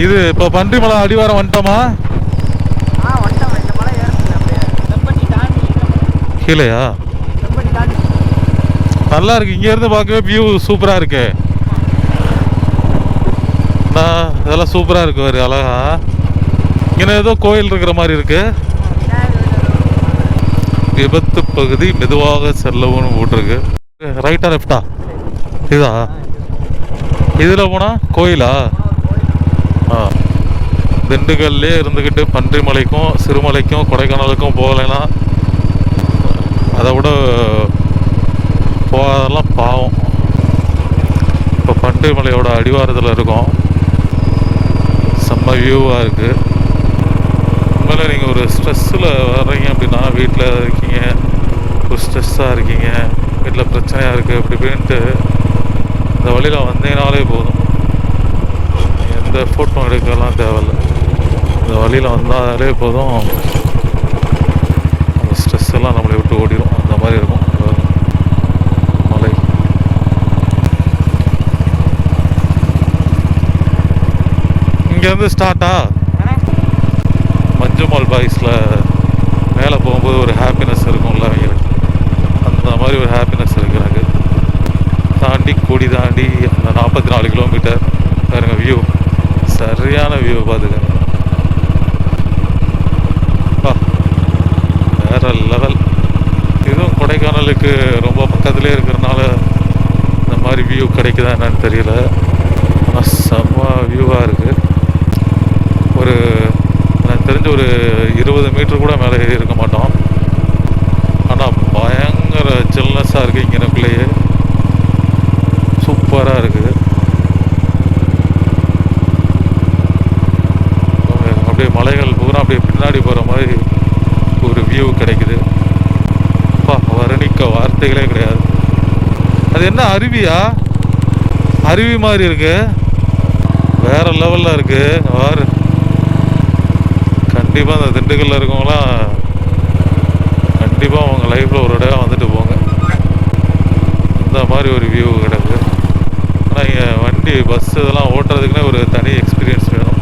இது இப்போ பன்றிமலை அடிவாரம் வந்துட்டோமா? கீழேயா? நல்லா இருக்கு. இங்கேருந்து பார்க்கவே வியூ சூப்பராக இருக்கு. இதெல்லாம் சூப்பராக இருக்கு. வேறு அழகா இங்கே ஏதோ கோயில் இருக்கிற மாதிரி இருக்கு. விபத்து பகுதி மெதுவாக செல்லவும் போட்டிருக்கு. ரைட்டா லெஃப்டா? இதா? இதில் போனால் கோயிலா? திண்டுக்கல்லே இருந்துக்கிட்டு பன்றிமலைக்கும் சிறுமலைக்கும் கொடைக்கானலுக்கும் போகலைன்னா அதை விட போகாதெல்லாம் பாவம். இப்போ பன்றிமலையோட அடிவாரத்தில் இருக்கோம். செம்ம வியூவாக இருக்குது. உண்மையில நீங்கள் ஒரு ஸ்ட்ரெஸ்ஸில் வர்றீங்க அப்படின்னா, வீட்டில் இருக்கீங்க, ஒரு ஸ்ட்ரெஸ்ஸாக இருக்கீங்க, வீட்டில் பிரச்சனையாக இருக்குது அப்படி இப்படின்ட்டு இந்த வழியில் வந்தீங்கனாலே போதும். எந்த ஃபோட்டோ எடுக்கலாம் தேவையில்லை. இந்த வழியில் வந்தாலே போதும், அந்த ஸ்ட்ரெஸ் எல்லாம் நம்மளை விட்டு ஓடிடும். அந்த மாதிரி இருக்கும் மலை. இங்கேருந்து ஸ்டார்ட்டா மஞ்சுமால் பாய்ஸில் மேலே போகும்போது ஒரு ஹாப்பினஸ் இருக்கும்ல அவங்களுக்கு, அந்த மாதிரி ஒரு ஹாப்பினஸ் இருக்குது எனக்கு. தாண்டி கொடி தாண்டி அந்த 44 கிலோமீட்டர் பாருங்க. வியூ சரியான வியூ பார்த்துக்கங்க. வேற லெவல். இதுவும் கொடைக்கானலுக்கு ரொம்ப பக்கத்துலேயே இருக்கிறதுனால இந்த மாதிரி வியூ கிடைக்குதா என்னன்னு தெரியல. ஆனால் செம்ம வியூவாக இருக்குது. ஒரு எனக்கு தெரிஞ்ச ஒரு 20 மீட்டர் கூட மேலே ஏறி இருக்க மாட்டோம். ஆனால் பயங்கர சில்னஸாக இருக்குது. இங்கனக்குள்ளேயே சூப்பராக இருக்குது. அப்படியே மலைகள் பூரா அப்படியே பின்னாடி போகிற மாதிரி ஒரு வியூ கிடைக்குது. அப்பா, வர்ணிக்க வார்த்தைகளே கிடையாது. அது என்ன அருவியா? அருவி மாதிரி இருக்கு. வேற லெவலில் இருக்கு. வாரு, கண்டிப்பாக அந்த திண்டுக்கல்ல இருக்கவங்களாம் கண்டிப்பாக அவங்க லைஃப்பில் ஒரு இடம் வந்துட்டு போங்க. இந்த மாதிரி ஒரு வியூ கிடக்கு. ஆனால் இங்கே வண்டி பஸ் இதெல்லாம் ஓட்டுறதுக்குன்னே ஒரு தனி எக்ஸ்பீரியன்ஸ் வேணும்.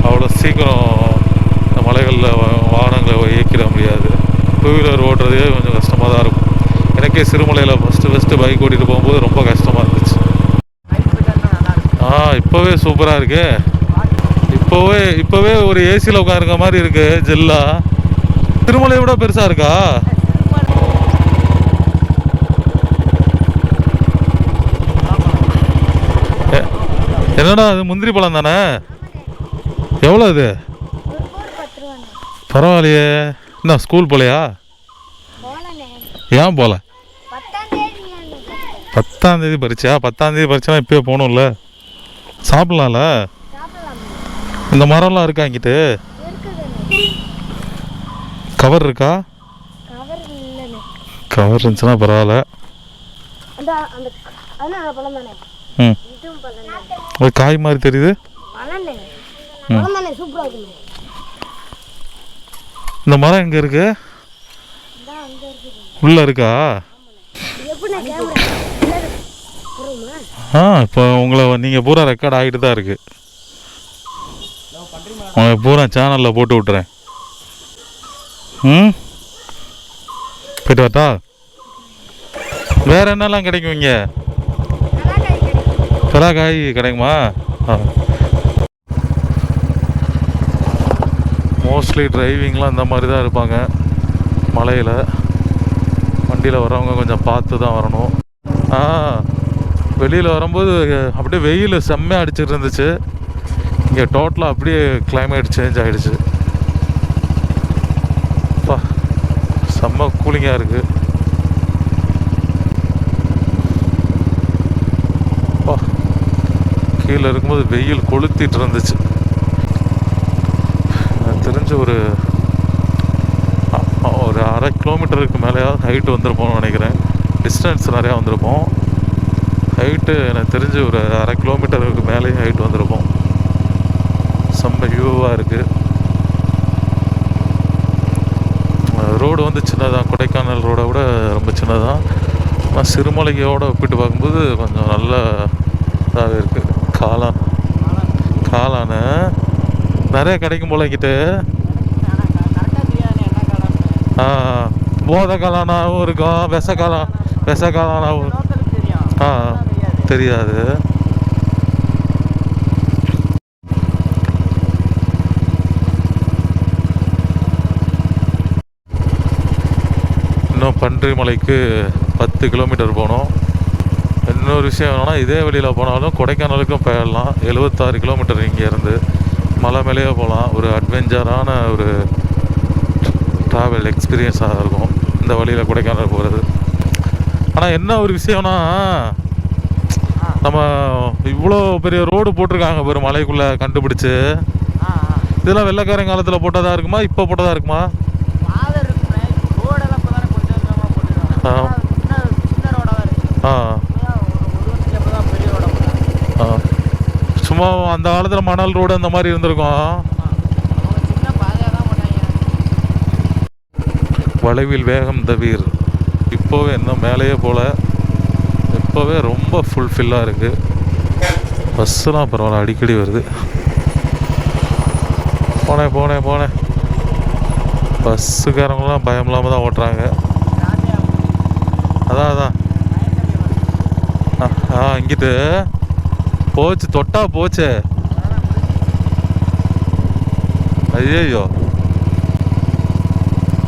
அவ்வளோ சீக்கிரம் இந்த மலைகளில் வாகனங்களை இயக்கிட முடியாது. டூ வீலர் ஓட்டுறதே கொஞ்சம் கஷ்டமாக தான் இருக்கும். எனக்கே சிறுமலையில் ஃபஸ்ட்டு பைக் ஓட்டிகிட்டு போகும்போது ரொம்ப கஷ்டமாக இருந்துச்சு. இப்போவே சூப்பராக இருக்கு. இப்போவே ஒரு ஏசியில் உட்காருக்க மாதிரி இருக்கு. ஜில்லா திருமலையை விட பெருசாக இருக்கா? என்னடா அது முந்திரி பழம் தானே? எவ்வளோ இது? பரவாயில்லையே. என்ன ஸ்கூல் போலையா? ஏன் போல? 10ஆம் தேதி பறிச்சா? 10ஆம் தேதி பறிச்சா இப்போயே போகணும்ல, சாப்பிட்லாம்ல. இந்த மரம்லாம் இருக்கா இங்கிட்டு? கவர் இருக்கா? கவர் இருந்துச்சுன்னா பரவாயில்ல. ஒரு காய் மாதிரி தெரியுது. இந்த மரம் எங்க இருக்கு? உள்ள இருக்கா? இப்போ உங்களை நீங்கள் பூரா ரெக்கார்ட் ஆகிட்டு தான் இருக்கு. உங்களை பூரா சேனலில் போட்டு விட்டுறேன். போயிட்டு வரட்டா? வேற என்னெல்லாம் கிடைக்கும் இங்கே? பலாக்காய் கிடைக்குமா? மோஸ்ட்லி டிரைவிங்லாம் இந்த மாதிரி தான் இருப்பாங்க. மலையில் வண்டியில் வரவங்க கொஞ்சம் பார்த்து தான் வரணும். வெளியில் வரும்போது அப்படியே வெயில் செம்மையாக அடிச்சுட்டு இருந்துச்சு. இங்கே டோட்டலாக அப்படியே கிளைமேட் சேஞ்ச் ஆகிடுச்சு. செம்ம கூலிங்காக இருக்குது. கீழே இருக்கும்போது வெயில் கொளுத்திட்டு இருந்துச்சு. எனக்கு தெரிஞ்ச ஒரு 1/2 கிலோமீட்டருக்கு மேலேயாவது ஹைட்டு வந்திருப்போம்னு நினைக்கிறேன். டிஸ்டன்ஸ் நிறையா வந்திருப்போம். ஹைட்டு எனக்கு தெரிஞ்சு ஒரு 1/2 கிலோமீட்டருக்கு மேலேயும் ஹைட் வந்திருப்போம். செம்ம வியூவாக இருக்குது. ரோடு வந்து சின்னதான். கொடைக்கானல் ரோடை விட ரொம்ப சின்னதான். ஆனால் சிறுமலையோடு ஒப்பிட்டு பார்க்கும்போது கொஞ்சம் நல்ல இதாகவே இருக்குது. காளானு நிறைய கிடைக்கும் போல கிட்ட. ஆ போதை காளானாவும் இருக்கும், விஷ காளானாவும். ஆ தெரியாது. இன்னும் பன்றிமலைக்கு 10 கிலோமீட்டர் போகணும். இன்னொரு விஷயம் என்னன்னா, இதே வழியில் போனாலும் கொடைக்கானலுக்கும் போயிடலாம். 76 கிலோமீட்டர் இங்கேருந்து மலை மேலேயே போகலாம். ஒரு அட்வென்ச்சரான ஒரு ட்ராவல் எக்ஸ்பீரியன்ஸாக இருக்கும் இந்த வழியில் கொடைக்கானல் போகிறது. ஆனால் என்ன ஒரு விஷயம்னா, நம்ம இவ்வளோ பெரிய ரோடு போட்டிருக்காங்க ஒரு மலைக்குள்ளே கண்டுபிடிச்சி. இதெல்லாம் வெள்ளைக்காரன் காலத்தில் போட்டதாக இருக்குமா, இப்போ போட்டதாக இருக்குமா? ஆ சும்மா அந்த காலத்தில் மணல் ரோடு அந்த மாதிரி இருந்திருக்கும். வளைவில் வேகம் தவிர். இப்போவே இன்னும் மேலேயே போல், இப்போவே ரொம்ப ஃபுல்ஃபில்லாக இருக்குது. பஸ்ஸுலாம் பரவாயில்ல, அடிக்கடி வருது. போனேன் பஸ்ஸுக்காரங்களாம் பயம் இல்லாமல் தான் ஓட்டுறாங்க. அதான் இங்கிட்டு போச்சு, தொட்டா போச்சே. ஐயோ,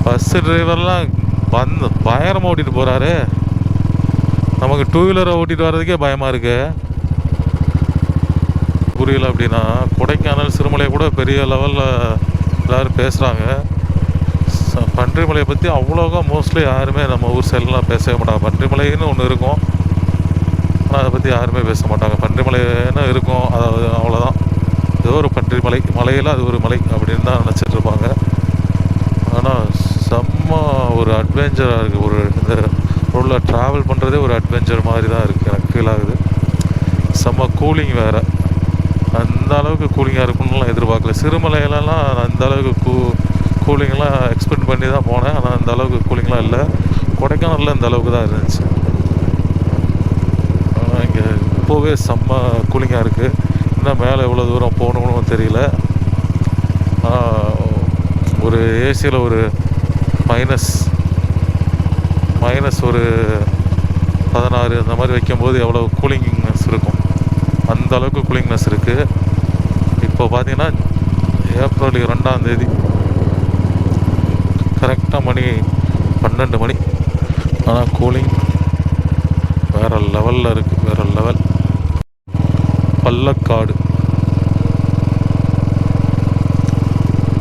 பஸ்ஸு டிரைவர்லாம் பயங்கரமாக ஓட்டிகிட்டு போகிறாரு. நமக்கு டூ வீலரை ஓட்டிகிட்டு வர்றதுக்கே பயமாக இருக்கு. புரியல. அப்படின்னா கொடைக்கானல் சிறுமலையை கூட பெரிய லெவலில் எல்லோரும் பேசுகிறாங்க. பன்றிமலையை பற்றி அவ்வளோவா மோஸ்ட்லி யாருமே நம்ம ஊர் சைட்லாம் பேசவே மாட்டாங்க. பன்றிமலைன்னு ஒன்று இருக்கும், ஆனால் அதை பற்றி யாருமே பேச மாட்டாங்க. பன்றிமலைன்னு இருக்கும், அதாவது அவ்வளோதான். ஏதோ ஒரு பன்றிமலை, மலையில் அது ஒரு மலை அப்படின்னு தான் நினச்சிட்ருப்பாங்க. ஆனால் செம்ம ஒரு அட்வென்ச்சராக இருக்குது. ஒரு இந்த ரோடில் ட்ராவல் பண்ணுறதே ஒரு அட்வென்ச்சர் மாதிரி தான் இருக்குது, எனக்கு ஃபீல் ஆகுது. செம்ம கூலிங் வேறு. அந்த அளவுக்கு கூலிங்காக இருக்குன்னு எதிர்பார்க்கல. சிறுமலையிலலாம் அந்த அளவுக்கு கூலிங்லாம் எக்ஸ்பெக்ட் பண்ணி தான் போனேன், ஆனால் அந்த அளவுக்கு கூலிங்லாம் இல்லை. கொடைக்கானலில் இந்த அளவுக்கு தான் இருந்துச்சு. இங்கே இப்போவே செம்ம கூலிங்காக இருக்குது. இன்னும் மேலே எவ்வளோ தூரம் போகணுன்னு தெரியல. ஒரு ஏசியில் ஒரு மைனஸ் ஒரு 16 அந்த மாதிரி வைக்கும்போது எவ்வளோ கூலிங்னஸ் இருக்கும், அந்த அளவுக்கு கூலிங்னஸ் இருக்குது. இப்போ பார்த்தீங்கன்னா ஏப்ரல் 2ஆம் தேதி கரெக்டாக மணி 12 மணி. ஆனால் கூலிங் வேறு லெவலில் இருக்குது, வேறு லெவல். பள்ளக்காடு,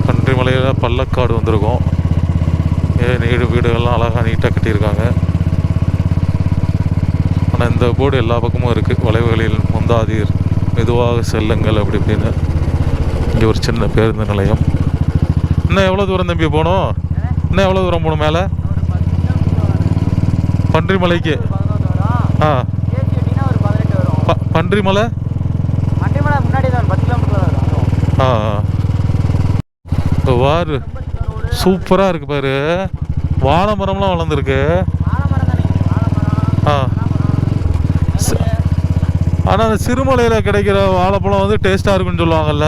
பன்றிமலையில் பள்ளக்காடு வந்திருக்கோம். வீடுகள்லாம் அழகாக நீட்டாக கட்டியிருக்காங்க. ஆனால் இந்த போர்டு எல்லா பக்கமும் இருக்குது. வளைவுகளில் முந்தாதீர், மெதுவாக செல்லுங்கள் அப்படி இப்படின்னு. இங்கே ஒரு சின்ன பேருந்து நிலையம். இன்னும் எவ்வளோ தூரம் தம்பி போகணும்? இன்னும் எவ்வளோ தூரம் போகணும் மேலே? பன்றிமலைக்கு பன்றிமலை வாரு சூப்பராக இருக்குது பாரு. வாழை மரம்லாம் வளர்ந்துருக்கு. ஆனால் அந்த சிறுமலையில் கிடைக்கிற வாழைப்பழம் வந்து டேஸ்ட்டாக இருக்குன்னு சொல்லுவாங்கல்ல.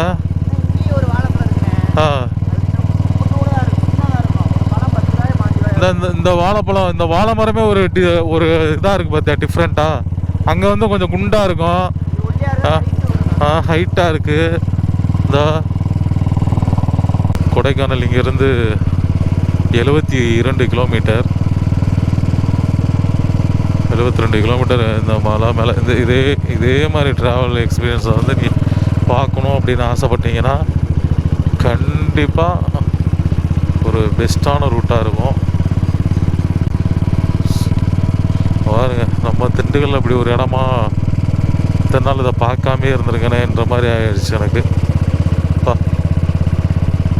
இந்த வாழைப்பழம், இந்த வாழை மரமே ஒரு இதாக இருக்குது பார்த்தியா, டிஃப்ரெண்ட்டாக. அங்கே வந்து கொஞ்சம் குண்டாக இருக்கும், ஹைட்டாக இருக்குது. இந்த கொடைக்கானல் இங்கேருந்து 72 கிலோமீட்டர். 72 கிலோமீட்டர் இந்த மலை மேலே. இதே மாதிரி ட்ராவல் எக்ஸ்பீரியன்ஸை வந்து நீ பார்க்கணும் அப்படின்னு ஆசைப்பட்டீங்கன்னா கண்டிப்பாக ஒரு பெஸ்ட்டான ரூட்டாக இருக்கும். பாருங்க, நம்ம திண்டுக்கல்ல அப்படி ஒரு இடமா இத்தனை நாள் இதை பார்க்காமே இருந்திருக்கேனேன்ற மாதிரி ஆயிடுச்சு எனக்கு.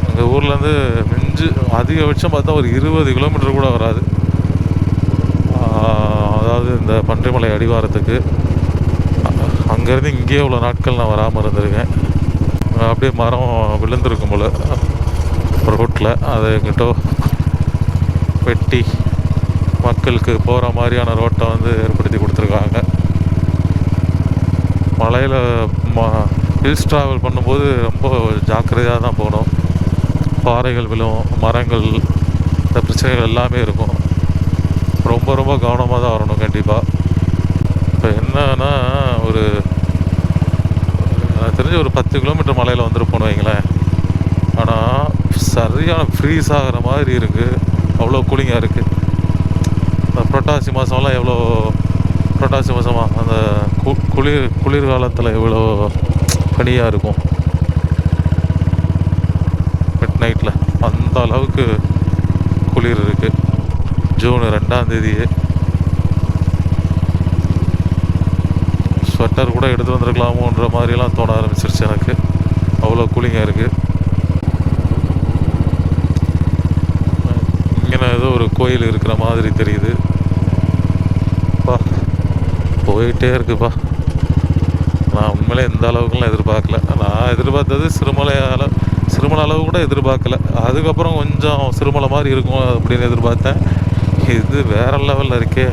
எங்கள் ஊர்லேருந்து அதிகபட்சம் பார்த்தா ஒரு 20 கிலோமீட்டர் கூட வராது. அதாவது இந்த பன்றிமலை அடிவாரத்துக்கு. அங்கேருந்து இங்கேயே இவ்வளோ நாட்கள் நான் வராமல் இருந்திருக்கேன். அப்படியே மரம் விழுந்திருக்கும் போல் ரோட்டில், அதை எங்கிட்ட வெட்டி மக்களுக்கு போகிற மாதிரியான ரோட்டை வந்து ஏற்படுத்தி கொடுத்துருக்காங்க. மலையில் ஹில்ஸ் ட்ராவல் பண்ணும்போது ரொம்ப ஜாக்கிரதையாக தான் போகணும். பாறைகள் விழும், மரங்கள், இந்த பிரச்சனைகள் எல்லாமே இருக்கும். ரொம்ப ரொம்ப கவனமாக தான் வரணும் கண்டிப்பாக. இப்போ என்னன்னா ஒரு எனக்கு தெரிஞ்சு ஒரு 10 கிலோமீட்டர் மலையில் வந்துருப்போன்னு வைங்களேன். ஆனால் சரியான ஃப்ரீஸ் ஆகிற மாதிரி இருக்குது. அவ்வளோ கூலிங்காக இருக்குது. இந்த புரட்டாசி மாதம்லாம் எவ்வளோ, புரட்டாசி மாதமாக அந்த குளிர்காலத்தில் எவ்வளோ பனியாக இருக்கும் மிட் நைட்டில். அந்த அளவுக்கு குளிர் இருக்குது. ஜூன் 2ஆம் தேதி. ஸ்வெட்டர் கூட எடுத்து வந்துருக்கலாமோன்ற மாதிரிலாம் தோண ஆரம்பிச்சிருச்சு எனக்கு. அவ்வளோ கூலிங்காக இருக்குது. இங்கே ஏதோ ஒரு கோயில் இருக்கிற மாதிரி தெரியுது. பா போயிட்டே இருக்குப்பா. நான் உண்மையிலே எந்த அளவுக்குலாம் எதிர்பார்க்கல. நான் எதிர்பார்த்தது சிறுமலை அளவு கூட எதிர்பார்க்கல. அதுக்கப்புறம் கொஞ்சம் சிறுமலை மாதிரி இருக்கும் அப்படின்னு எதிர்பார்த்தேன். இது வேற லெவலில் இருக்கே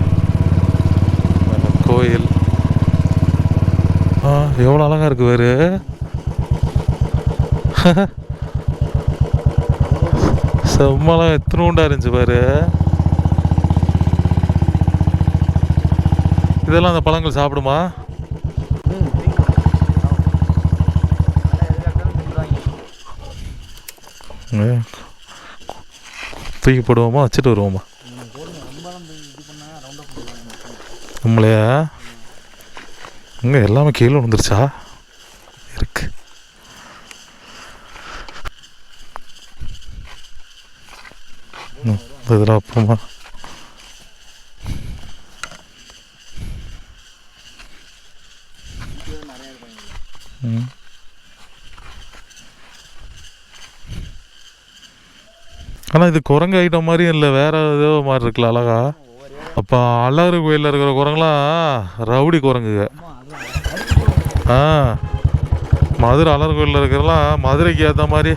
கோயில். எவ்வளோ அழகாக இருக்குது வேறு. செம்மலாம் எத்தனை இருந்துச்சு பாரு. இதெல்லாம் அந்த பழங்கள் சாப்பிடுமா? தூக்கி போடுவோமா, வச்சுட்டு வருவோமா நம்மளையா? இங்கே எல்லாமே கீழே விழுந்துருச்சா? இருக்கு. இதெல்லாம் அப்புறமா ஆனால் இது குரங்கு ஐட்டம் மாதிரியும் இல்லை, வேற ஏதோ மாதிரி இருக்குல்ல அழகா. அப்போ அழகர் கோயிலில் இருக்கிற குரங்குலாம் ரவுடி குரங்குங்க. மதுரை அழகர் கோயிலில் இருக்கிறலாம் மதுரைக்கு ஏற்ற மாதிரி